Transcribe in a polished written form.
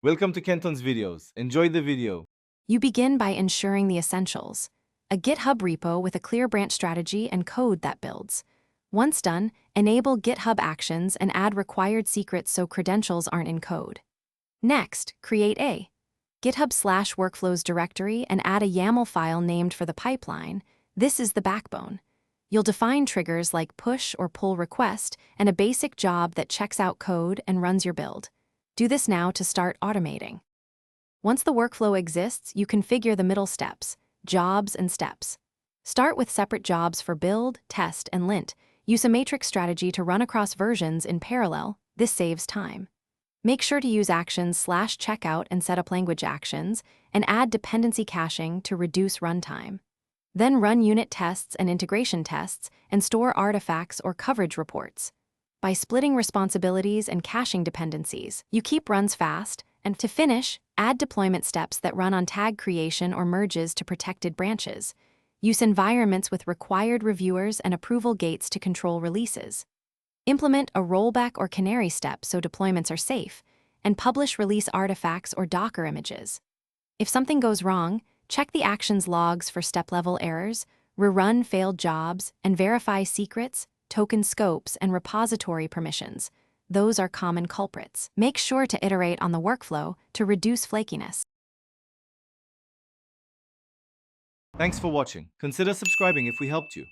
Welcome to Kenton's videos. Enjoy the video. You begin by ensuring the essentials: a GitHub repo with a clear branch strategy and code that builds. Once done, enable GitHub Actions and add required secrets so credentials aren't in code. Next, create a GitHub/workflows directory and add a YAML file named for the pipeline. This is the backbone. You'll define triggers like push or pull request and a basic job that checks out code and runs your build. Do this now to start automating. Once the workflow exists, you configure the middle steps, jobs and steps. Start with separate jobs for build, test, and lint. Use a matrix strategy to run across versions in parallel. This saves time. Make sure to use actions/checkout and set up language actions, and add dependency caching to reduce runtime. Then run unit tests and integration tests and store artifacts or coverage reports. By splitting responsibilities and caching dependencies, you keep runs fast, and to finish, add deployment steps that run on tag creation or merges to protected branches. Use environments with required reviewers and approval gates to control releases. Implement a rollback or canary step so deployments are safe, and publish release artifacts or Docker images. If something goes wrong, check the actions logs for step-level errors, rerun failed jobs, and verify secrets, token scopes, and repository permissions. Those are common culprits. Make sure to iterate on the workflow to reduce flakiness. Thanks for watching. Consider subscribing if we helped you.